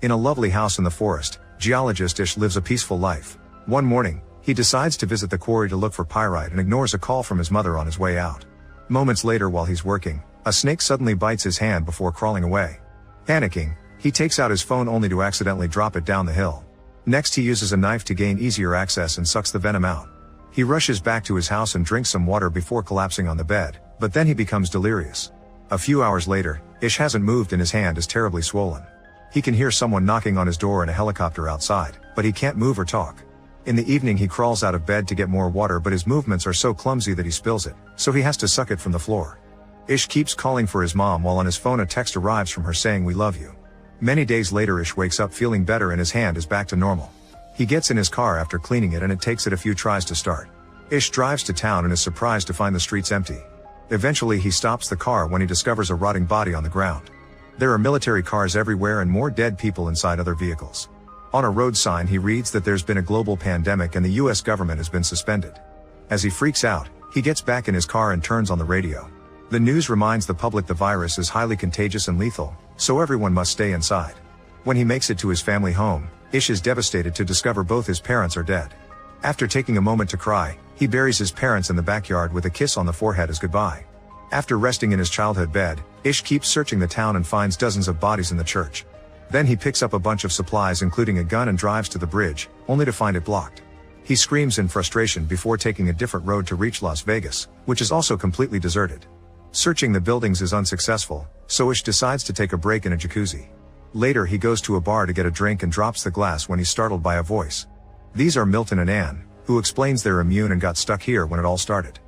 In a lovely house in the forest, geologist Ish lives a peaceful life. One morning, he decides to visit the quarry to look for pyrite and ignores a call from his mother on his way out. Moments later while he's working, a snake suddenly bites his hand before crawling away. Panicking, he takes out his phone only to accidentally drop it down the hill. Next he uses a knife to gain easier access and sucks the venom out. He rushes back to his house and drinks some water before collapsing on the bed, but then he becomes delirious. A few hours later, Ish hasn't moved and his hand is terribly swollen. He can hear someone knocking on his door and a helicopter outside, but he can't move or talk. In the evening he crawls out of bed to get more water, but his movements are so clumsy that he spills it, so he has to suck it from the floor. Ish keeps calling for his mom while on his phone a text arrives from her saying "we love you." Many days later Ish wakes up feeling better and his hand is back to normal. He gets in his car after cleaning it and it takes it a few tries to start. Ish drives to town and is surprised to find the streets empty. Eventually he stops the car when he discovers a rotting body on the ground. There are military cars everywhere and more dead people inside other vehicles. On a road sign he reads that there's been a global pandemic and the US government has been suspended. As he freaks out, he gets back in his car and turns on the radio. The news reminds the public the virus is highly contagious and lethal, so everyone must stay inside. When he makes it to his family home, Ish is devastated to discover both his parents are dead. After taking a moment to cry, he buries his parents in the backyard with a kiss on the forehead as goodbye. After resting in his childhood bed, Ish keeps searching the town and finds dozens of bodies in the church. Then he picks up a bunch of supplies including a gun and drives to the bridge, only to find it blocked. He screams in frustration before taking a different road to reach Las Vegas, which is also completely deserted. Searching the buildings is unsuccessful, so Ish decides to take a break in a jacuzzi. Later he goes to a bar to get a drink and drops the glass when he's startled by a voice. These are Milton and Anne, who explains they're immune and got stuck here when it all started.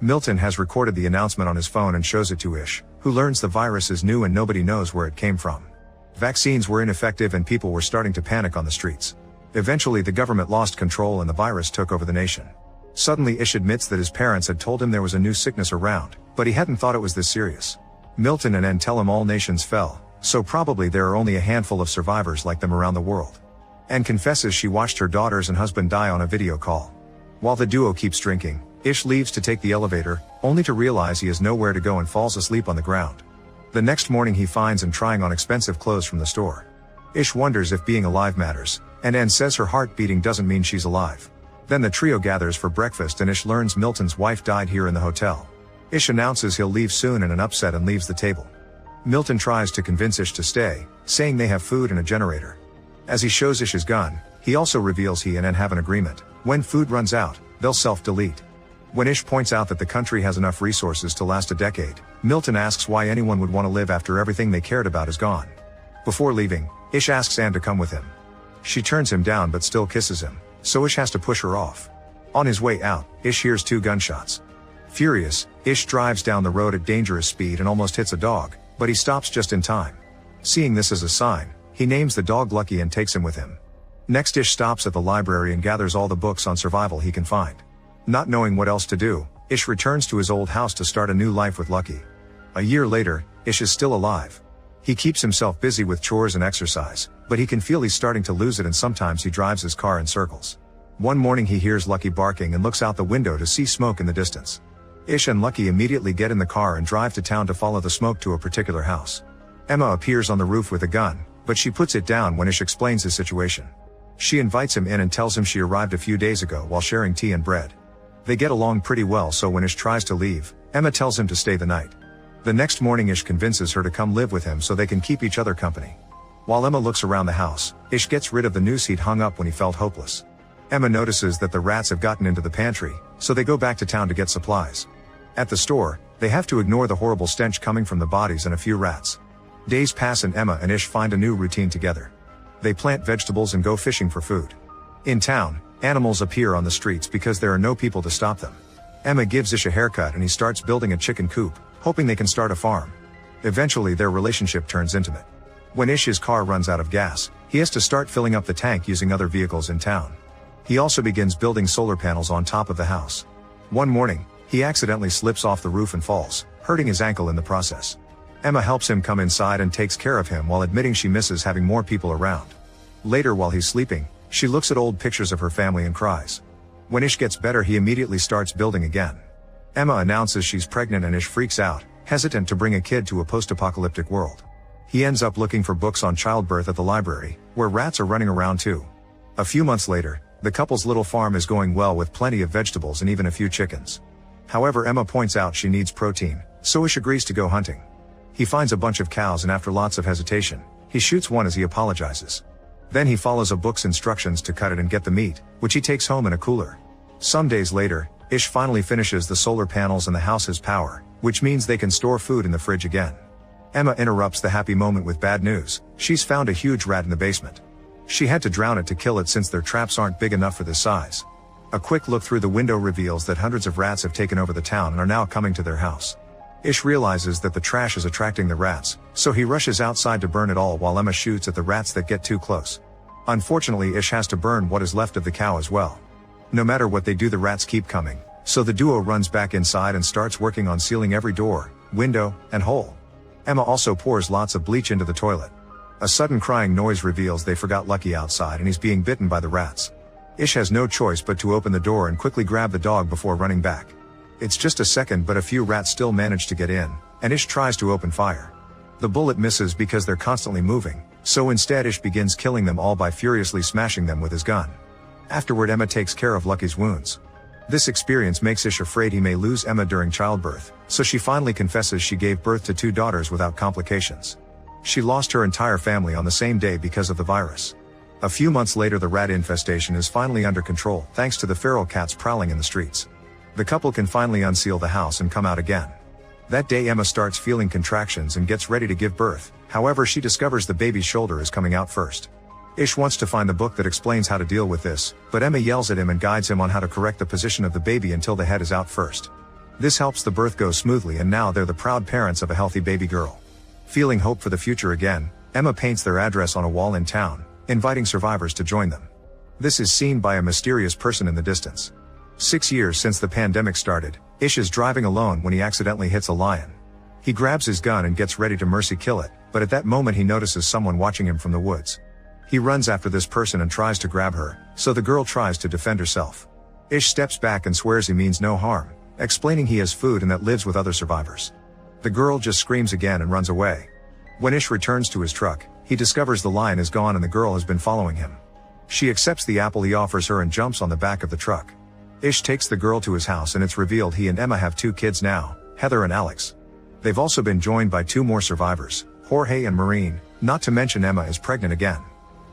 Milton has recorded the announcement on his phone and shows it to Ish, who learns the virus is new and nobody knows where it came from. Vaccines were ineffective and people were starting to panic on the streets. Eventually the government lost control and the virus took over the nation. Suddenly Ish admits that his parents had told him there was a new sickness around, but he hadn't thought it was this serious. Milton and Anne tell him all nations fell, so probably there are only a handful of survivors like them around the world. Anne confesses she watched her daughters and husband die on a video call. While the duo keeps drinking, Ish leaves to take the elevator, only to realize he has nowhere to go and falls asleep on the ground. The next morning he finds Anne trying on expensive clothes from the store. Ish wonders if being alive matters, and Anne says her heart beating doesn't mean she's alive. Then the trio gathers for breakfast and Ish learns Milton's wife died here in the hotel. Ish announces he'll leave soon in an upset and leaves the table. Milton tries to convince Ish to stay, saying they have food and a generator. As he shows Ish his gun, he also reveals he and Anne have an agreement: when food runs out, they'll self-delete. When Ish points out that the country has enough resources to last a decade, Milton asks why anyone would want to live after everything they cared about is gone. Before leaving, Ish asks Anne to come with him. She turns him down but still kisses him, so Ish has to push her off. On his way out, Ish hears 2 gunshots. Furious, Ish drives down the road at dangerous speed and almost hits a dog, but he stops just in time. Seeing this as a sign, he names the dog Lucky and takes him with him. Next Ish stops at the library and gathers all the books on survival he can find. Not knowing what else to do, Ish returns to his old house to start a new life with Lucky. A year later, Ish is still alive. He keeps himself busy with chores and exercise, but he can feel he's starting to lose it and sometimes he drives his car in circles. One morning he hears Lucky barking and looks out the window to see smoke in the distance. Ish and Lucky immediately get in the car and drive to town to follow the smoke to a particular house. Emma appears on the roof with a gun, but she puts it down when Ish explains his situation. She invites him in and tells him she arrived a few days ago while sharing tea and bread. They get along pretty well, so when Ish tries to leave, Emma tells him to stay the night. The next morning Ish convinces her to come live with him so they can keep each other company. While Emma looks around the house, Ish gets rid of the noose he'd hung up when he felt hopeless. Emma notices that the rats have gotten into the pantry, so they go back to town to get supplies. At the store, they have to ignore the horrible stench coming from the bodies and a few rats. Days pass and Emma and Ish find a new routine together. They plant vegetables and go fishing for food. In town, animals appear on the streets because there are no people to stop them. Emma gives Ish a haircut and he starts building a chicken coop, hoping they can start a farm. Eventually their relationship turns intimate. When Ish's car runs out of gas, he has to start filling up the tank using other vehicles in town. He also begins building solar panels on top of the house. One morning, he accidentally slips off the roof and falls, hurting his ankle in the process. Emma helps him come inside and takes care of him while admitting she misses having more people around. Later while he's sleeping, she looks at old pictures of her family and cries. When Ish gets better he immediately starts building again. Emma announces she's pregnant and Ish freaks out, hesitant to bring a kid to a post-apocalyptic world. He ends up looking for books on childbirth at the library, where rats are running around too. A few months later, the couple's little farm is going well with plenty of vegetables and even a few chickens. However, Emma points out she needs protein, so Ish agrees to go hunting. He finds a bunch of cows and after lots of hesitation, he shoots one as he apologizes. Then he follows a book's instructions to cut it and get the meat, which he takes home in a cooler. Some days later, Ish finally finishes the solar panels and the house has power, which means they can store food in the fridge again. Emma interrupts the happy moment with bad news. She's found a huge rat in the basement. She had to drown it to kill it since their traps aren't big enough for this size. A quick look through the window reveals that hundreds of rats have taken over the town and are now coming to their house. Ish realizes that the trash is attracting the rats, so he rushes outside to burn it all while Emma shoots at the rats that get too close. Unfortunately, Ish has to burn what is left of the cow as well. No matter what they do, the rats keep coming, so the duo runs back inside and starts working on sealing every door, window, and hole. Emma also pours lots of bleach into the toilet. A sudden crying noise reveals they forgot Lucky outside and he's being bitten by the rats. Ish has no choice but to open the door and quickly grab the dog before running back. It's just a second, but a few rats still manage to get in, and Ish tries to open fire. The bullet misses because they're constantly moving, so instead Ish begins killing them all by furiously smashing them with his gun. Afterward, Emma takes care of Lucky's wounds. This experience makes Ish afraid he may lose Emma during childbirth, so she finally confesses she gave birth to 2 daughters without complications. She lost her entire family on the same day because of the virus. A few months later, the rat infestation is finally under control thanks to the feral cats prowling in the streets. The couple can finally unseal the house and come out again. That day, Emma starts feeling contractions and gets ready to give birth. However, she discovers the baby's shoulder is coming out first. Ish wants to find the book that explains how to deal with this, but Emma yells at him and guides him on how to correct the position of the baby until the head is out first. This helps the birth go smoothly, and now they're the proud parents of a healthy baby girl. Feeling hope for the future again, Emma paints their address on a wall in town, inviting survivors to join them. This is seen by a mysterious person in the distance. 6 years since the pandemic started, Ish is driving alone when he accidentally hits a lion. He grabs his gun and gets ready to mercy kill it, but at that moment he notices someone watching him from the woods. He runs after this person and tries to grab her, so the girl tries to defend herself. Ish steps back and swears he means no harm, explaining he has food and that lives with other survivors. The girl just screams again and runs away. When Ish returns to his truck, he discovers the lion is gone and the girl has been following him. She accepts the apple he offers her and jumps on the back of the truck. Ish takes the girl to his house and it's revealed he and Emma have 2 kids now, Heather and Alex. They've also been joined by 2 more survivors, Jorge and Maureen, not to mention Emma is pregnant again.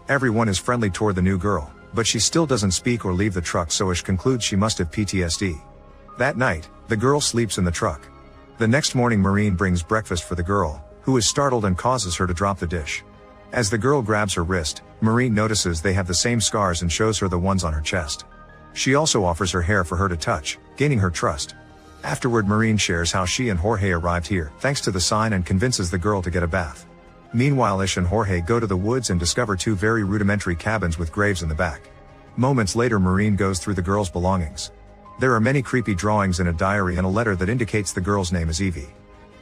Everyone is friendly toward the new girl, but she still doesn't speak or leave the truck, so Ish concludes she must have PTSD. That night, the girl sleeps in the truck. The next morning, Maureen brings breakfast for the girl, who is startled and causes her to drop the dish. As the girl grabs her wrist, Maureen notices they have the same scars and shows her the ones on her chest. She also offers her hair for her to touch, gaining her trust. Afterward, Maureen shares how she and Jorge arrived here thanks to the sign and convinces the girl to get a bath. Meanwhile, Ish and Jorge go to the woods and discover 2 very rudimentary cabins with graves in the back. Moments later, Maureen goes through the girl's belongings. There are many creepy drawings in a diary and a letter that indicates the girl's name is Evie.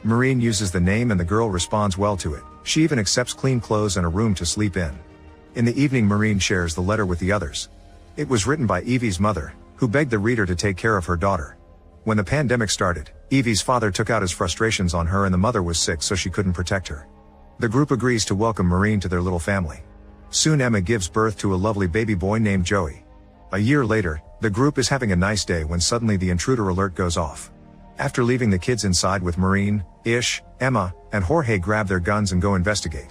Maureen uses the name and the girl responds well to it. She even accepts clean clothes and a room to sleep in. In the evening, Maureen shares the letter with the others. It was written by Evie's mother, who begged the reader to take care of her daughter. When the pandemic started, Evie's father took out his frustrations on her and the mother was sick, so she couldn't protect her. The group agrees to welcome Maureen to their little family. Soon Emma gives birth to a lovely baby boy named Joey. A year later, the group is having a nice day when suddenly the intruder alert goes off. After leaving the kids inside with Maureen, Ish, Emma, and Jorge grab their guns and go investigate.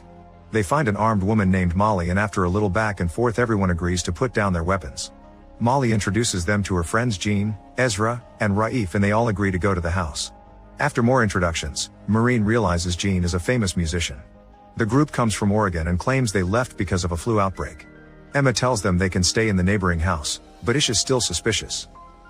They find an armed woman named Molly, and after a little back and forth, everyone agrees to put down their weapons. Molly introduces them to her friends Jean, Ezra, and Raif, and they all agree to go to the house. After more introductions, Maureen realizes Jean is a famous musician. The group comes from Oregon and claims they left because of a flu outbreak. Emma tells them they can stay in the neighboring house, but Ish is still suspicious.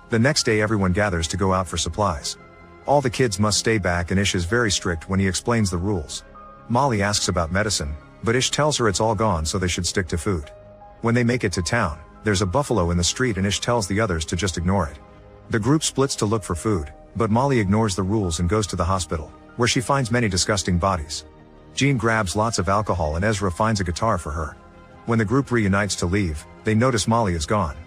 The next day, everyone gathers to go out for supplies. All the kids must stay back and Ish is very strict when he explains the rules. Molly asks about medicine, but Ish tells her it's all gone, so they should stick to food. When they make it to town, there's a buffalo in the street and Ish tells the others to just ignore it. The group splits to look for food, but Molly ignores the rules and goes to the hospital, where she finds many disgusting bodies. Jean grabs lots of alcohol and Ezra finds a guitar for her. When the group reunites to leave, they notice Molly is gone.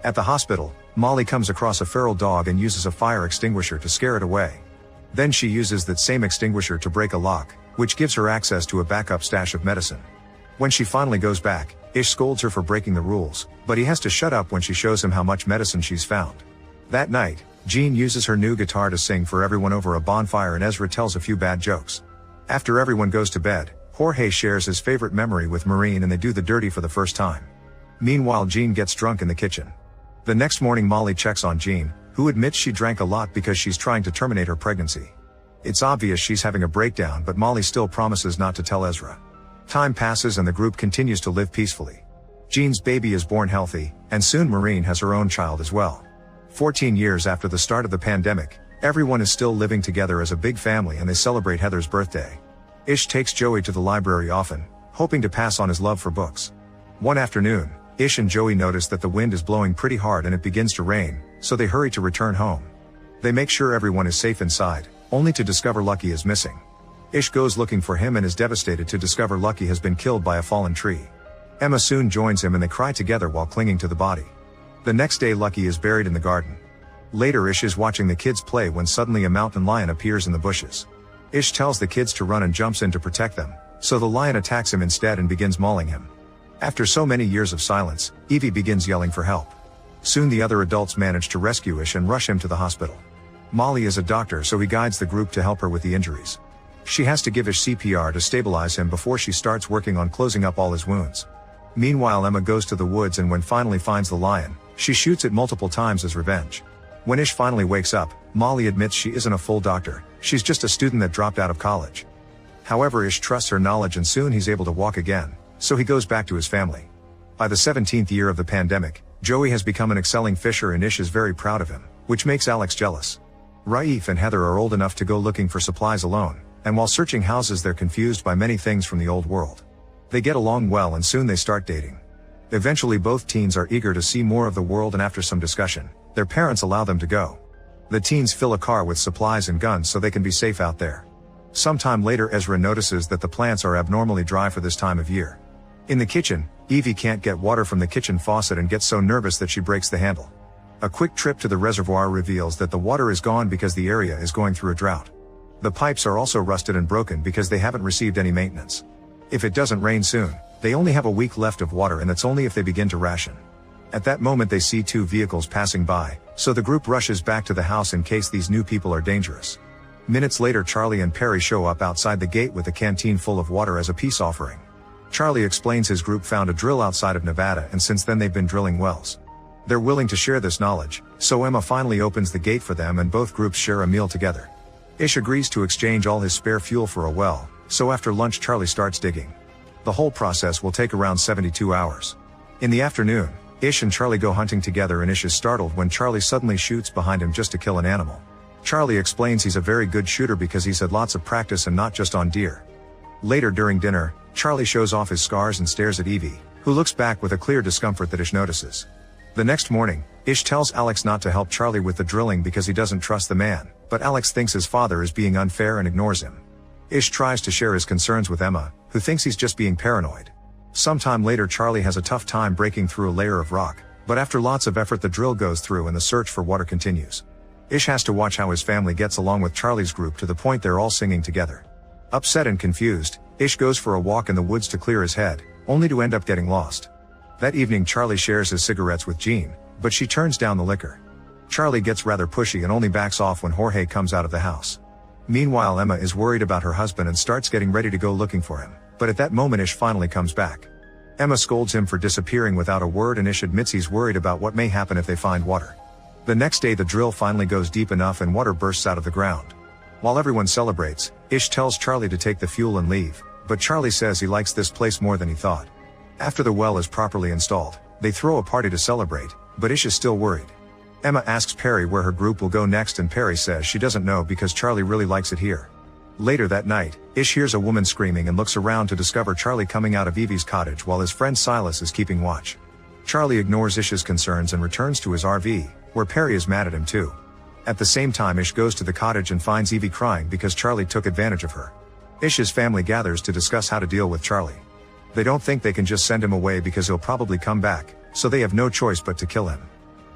At the hospital, Molly comes across a feral dog and uses a fire extinguisher to scare it away. Then she uses that same extinguisher to break a lock, which gives her access to a backup stash of medicine. When she finally goes back, Ish scolds her for breaking the rules, but he has to shut up when she shows him how much medicine she's found. That night, Jean uses her new guitar to sing for everyone over a bonfire and Ezra tells a few bad jokes. After everyone goes to bed, Jorge shares his favorite memory with Maureen and they do the dirty for the first time. Meanwhile, Jean gets drunk in the kitchen. The next morning, Molly checks on Jean, who admits she drank a lot because she's trying to terminate her pregnancy. It's obvious she's having a breakdown, but Molly still promises not to tell Ezra. Time passes and the group continues to live peacefully. Jean's baby is born healthy, and soon Maureen has her own child as well. 14 years after the start of the pandemic, everyone is still living together as a big family and they celebrate Heather's birthday. Ish takes Joey to the library often, hoping to pass on his love for books. One afternoon, Ish and Joey notice that the wind is blowing pretty hard and it begins to rain, so they hurry to return home. They make sure everyone is safe inside, only to discover Lucky is missing. Ish goes looking for him and is devastated to discover Lucky has been killed by a fallen tree. Emma soon joins him and they cry together while clinging to the body. The next day, Lucky is buried in the garden. Later, Ish is watching the kids play when suddenly a mountain lion appears in the bushes. Ish tells the kids to run and jumps in to protect them, so the lion attacks him instead and begins mauling him. After so many years of silence, Evie begins yelling for help. Soon the other adults manage to rescue Ish and rush him to the hospital. Molly is a doctor, so he guides the group to help her with the injuries. She has to give Ish CPR to stabilize him before she starts working on closing up all his wounds. Meanwhile, Emma goes to the woods and when finally finds the lion, she shoots it multiple times as revenge. When Ish finally wakes up, Molly admits she isn't a full doctor, she's just a student that dropped out of college. However, Ish trusts her knowledge and soon he's able to walk again, so he goes back to his family. By the 17th year of the pandemic, Joey has become an excelling fisher and Ish is very proud of him, which makes Alex jealous. Raif and Heather are old enough to go looking for supplies alone, and while searching houses they're confused by many things from the old world. They get along well and soon they start dating. Eventually both teens are eager to see more of the world and after some discussion, their parents allow them to go. The teens fill a car with supplies and guns so they can be safe out there. Sometime later, Ezra notices that the plants are abnormally dry for this time of year. In the kitchen, Evie can't get water from the kitchen faucet and gets so nervous that she breaks the handle. A quick trip to the reservoir reveals that the water is gone because the area is going through a drought. The pipes are also rusted and broken because they haven't received any maintenance. If it doesn't rain soon, they only have a week left of water and that's only if they begin to ration. At that moment they see two vehicles passing by, so the group rushes back to the house in case these new people are dangerous. Minutes later, Charlie and Perry show up outside the gate with a canteen full of water as a peace offering. Charlie explains his group found a drill outside of Nevada and since then they've been drilling wells. They're willing to share this knowledge, so Emma finally opens the gate for them and both groups share a meal together. Ish agrees to exchange all his spare fuel for a well, so after lunch Charlie starts digging. The whole process will take around 72 hours. In the afternoon, Ish and Charlie go hunting together and Ish is startled when Charlie suddenly shoots behind him just to kill an animal. Charlie explains he's a very good shooter because he's had lots of practice and not just on deer. Later during dinner, Charlie shows off his scars and stares at Evie, who looks back with a clear discomfort that Ish notices. The next morning, Ish tells Alex not to help Charlie with the drilling because he doesn't trust the man, but Alex thinks his father is being unfair and ignores him. Ish tries to share his concerns with Emma, who thinks he's just being paranoid. Sometime later, Charlie has a tough time breaking through a layer of rock, but after lots of effort the drill goes through and the search for water continues. Ish has to watch how his family gets along with Charlie's group to the point they're all singing together. Upset and confused, Ish goes for a walk in the woods to clear his head, only to end up getting lost. That evening Charlie shares his cigarettes with Jean, but she turns down the liquor. Charlie gets rather pushy and only backs off when Jorge comes out of the house. Meanwhile, Emma is worried about her husband and starts getting ready to go looking for him, but at that moment Ish finally comes back. Emma scolds him for disappearing without a word and Ish admits he's worried about what may happen if they find water. The next day the drill finally goes deep enough and water bursts out of the ground. While everyone celebrates, Ish tells Charlie to take the fuel and leave, but Charlie says he likes this place more than he thought. After the well is properly installed, they throw a party to celebrate, but Ish is still worried. Emma asks Perry where her group will go next and Perry says she doesn't know because Charlie really likes it here. Later that night, Ish hears a woman screaming and looks around to discover Charlie coming out of Evie's cottage while his friend Silas is keeping watch. Charlie ignores Ish's concerns and returns to his RV, where Perry is mad at him too. At the same time Ish goes to the cottage and finds Evie crying because Charlie took advantage of her. Ish's family gathers to discuss how to deal with Charlie. They don't think they can just send him away because he'll probably come back, so they have no choice but to kill him.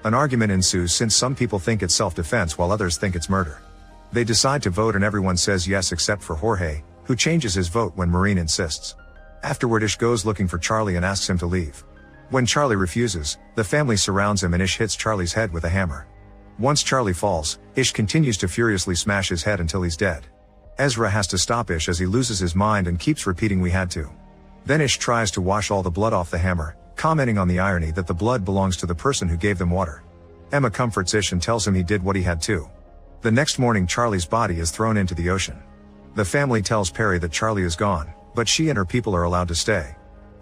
An argument ensues since some people think it's self-defense while others think it's murder. They decide to vote and everyone says yes except for Jorge, who changes his vote when Maureen insists. Afterward, Ish goes looking for Charlie and asks him to leave. When Charlie refuses, the family surrounds him and Ish hits Charlie's head with a hammer. Once Charlie falls, Ish continues to furiously smash his head until he's dead. Ezra has to stop Ish as he loses his mind and keeps repeating "we had to." Then Ish tries to wash all the blood off the hammer, commenting on the irony that the blood belongs to the person who gave them water. Emma comforts Ish and tells him he did what he had to. The next morning, Charlie's body is thrown into the ocean. The family tells Perry that Charlie is gone, but she and her people are allowed to stay.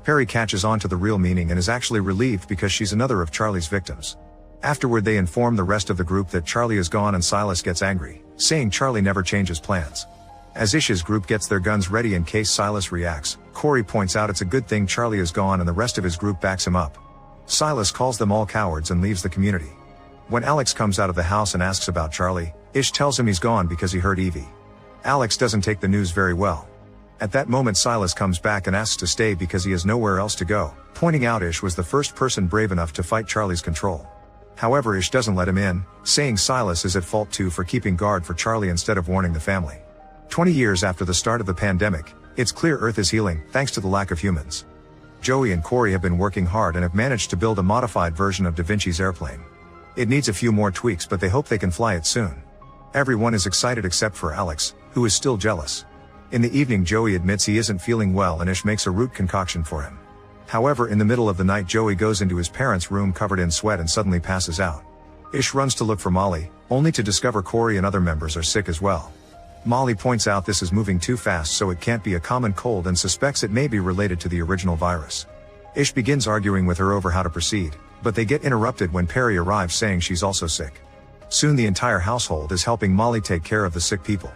Perry catches on to the real meaning and is actually relieved because she's another of Charlie's victims. Afterward, they inform the rest of the group that Charlie is gone and Silas gets angry, saying Charlie never changes plans. As Ish's group gets their guns ready in case Silas reacts, Corey points out it's a good thing Charlie is gone and the rest of his group backs him up. Silas calls them all cowards and leaves the community. When Alex comes out of the house and asks about Charlie, Ish tells him he's gone because he heard Evie. Alex doesn't take the news very well. At that moment, Silas comes back and asks to stay because he has nowhere else to go, pointing out Ish was the first person brave enough to fight Charlie's control. However, Ish doesn't let him in, saying Silas is at fault too for keeping guard for Charlie instead of warning the family. 20 years after the start of the pandemic, it's clear Earth is healing, thanks to the lack of humans. Joey and Corey have been working hard and have managed to build a modified version of Da Vinci's airplane. It needs a few more tweaks, but they hope they can fly it soon. Everyone is excited except for Alex, who is still jealous. In the evening, Joey admits he isn't feeling well and Ish makes a root concoction for him. However, in the middle of the night, Joey goes into his parents' room covered in sweat and suddenly passes out. Ish runs to look for Molly, only to discover Corey and other members are sick as well. Molly points out this is moving too fast, so it can't be a common cold, and suspects it may be related to the original virus. Ish begins arguing with her over how to proceed, but they get interrupted when Perry arrives saying she's also sick. Soon the entire household is helping Molly take care of the sick people.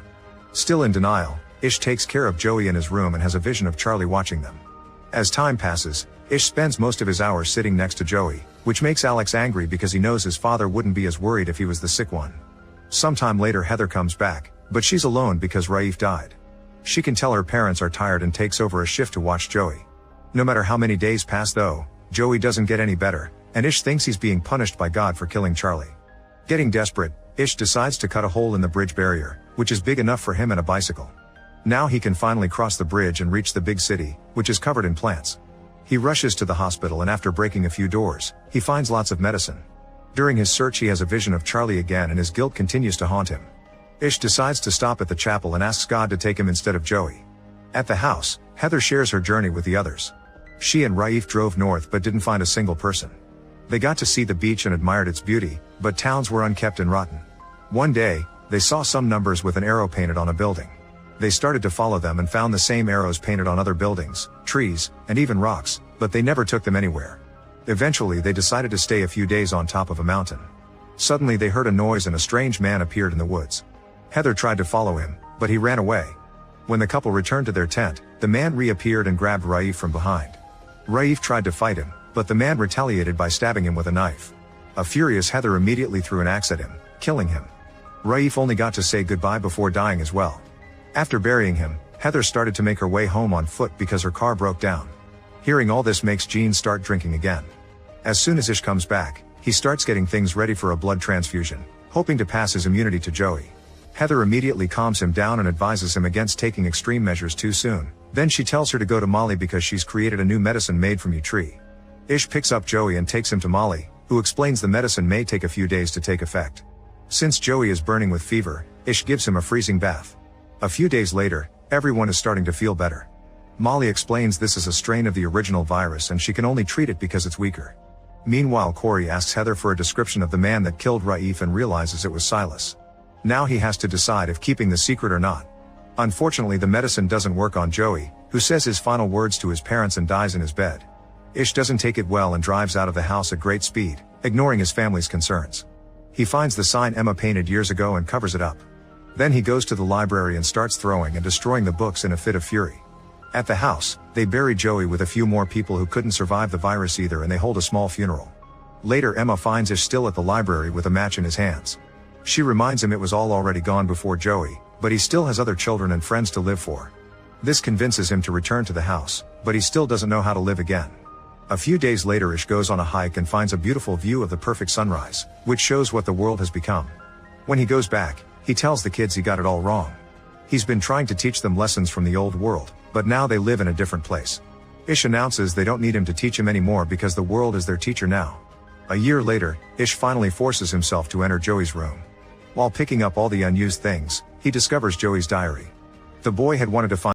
Still in denial, Ish takes care of Joey in his room and has a vision of Charlie watching them. As time passes, Ish spends most of his hours sitting next to Joey, which makes Alex angry because he knows his father wouldn't be as worried if he was the sick one. Sometime later, Heather comes back, but she's alone because Raif died. She can tell her parents are tired and takes over a shift to watch Joey. No matter how many days pass though, Joey doesn't get any better, and Ish thinks he's being punished by God for killing Charlie. Getting desperate, Ish decides to cut a hole in the bridge barrier, which is big enough for him and a bicycle. Now he can finally cross the bridge and reach the big city, which is covered in plants. He rushes to the hospital and after breaking a few doors, he finds lots of medicine. During his search, he has a vision of Charlie again and his guilt continues to haunt him. Ish decides to stop at the chapel and asks God to take him instead of Joey. At the house, Heather shares her journey with the others. She and Raif drove north but didn't find a single person. They got to see the beach and admired its beauty, but towns were unkept and rotten. One day, they saw some numbers with an arrow painted on a building. They started to follow them and found the same arrows painted on other buildings, trees, and even rocks, but they never took them anywhere. Eventually, they decided to stay a few days on top of a mountain. Suddenly they heard a noise and a strange man appeared in the woods. Heather tried to follow him, but he ran away. When the couple returned to their tent, the man reappeared and grabbed Raif from behind. Raif tried to fight him, but the man retaliated by stabbing him with a knife. A furious Heather immediately threw an axe at him, killing him. Raif only got to say goodbye before dying as well. After burying him, Heather started to make her way home on foot because her car broke down. Hearing all this makes Gene start drinking again. As soon as Ish comes back, he starts getting things ready for a blood transfusion, hoping to pass his immunity to Joey. Heather immediately calms him down and advises him against taking extreme measures too soon. Then she tells her to go to Molly because she's created a new medicine made from tree. Ish picks up Joey and takes him to Molly, who explains the medicine may take a few days to take effect. Since Joey is burning with fever, Ish gives him a freezing bath. A few days later, everyone is starting to feel better. Molly explains this is a strain of the original virus and she can only treat it because it's weaker. Meanwhile, Corey asks Heather for a description of the man that killed Raif and realizes it was Silas. Now he has to decide if keeping the secret or not. Unfortunately, the medicine doesn't work on Joey, who says his final words to his parents and dies in his bed. Ish doesn't take it well and drives out of the house at great speed, ignoring his family's concerns. He finds the sign Emma painted years ago and covers it up. Then he goes to the library and starts throwing and destroying the books in a fit of fury. At the house, they bury Joey with a few more people who couldn't survive the virus either, and they hold a small funeral. Later, Emma finds Ish still at the library with a match in his hands. She reminds him it was all already gone before Joey, but he still has other children and friends to live for. This convinces him to return to the house, but he still doesn't know how to live again. A few days later, Ish goes on a hike and finds a beautiful view of the perfect sunrise, which shows what the world has become. When he goes back, he tells the kids he got it all wrong. He's been trying to teach them lessons from the old world, but now they live in a different place. Ish announces they don't need him to teach him anymore because the world is their teacher now. A year later, Ish finally forces himself to enter Joey's room. While picking up all the unused things, he discovers Joey's diary. The boy had wanted to find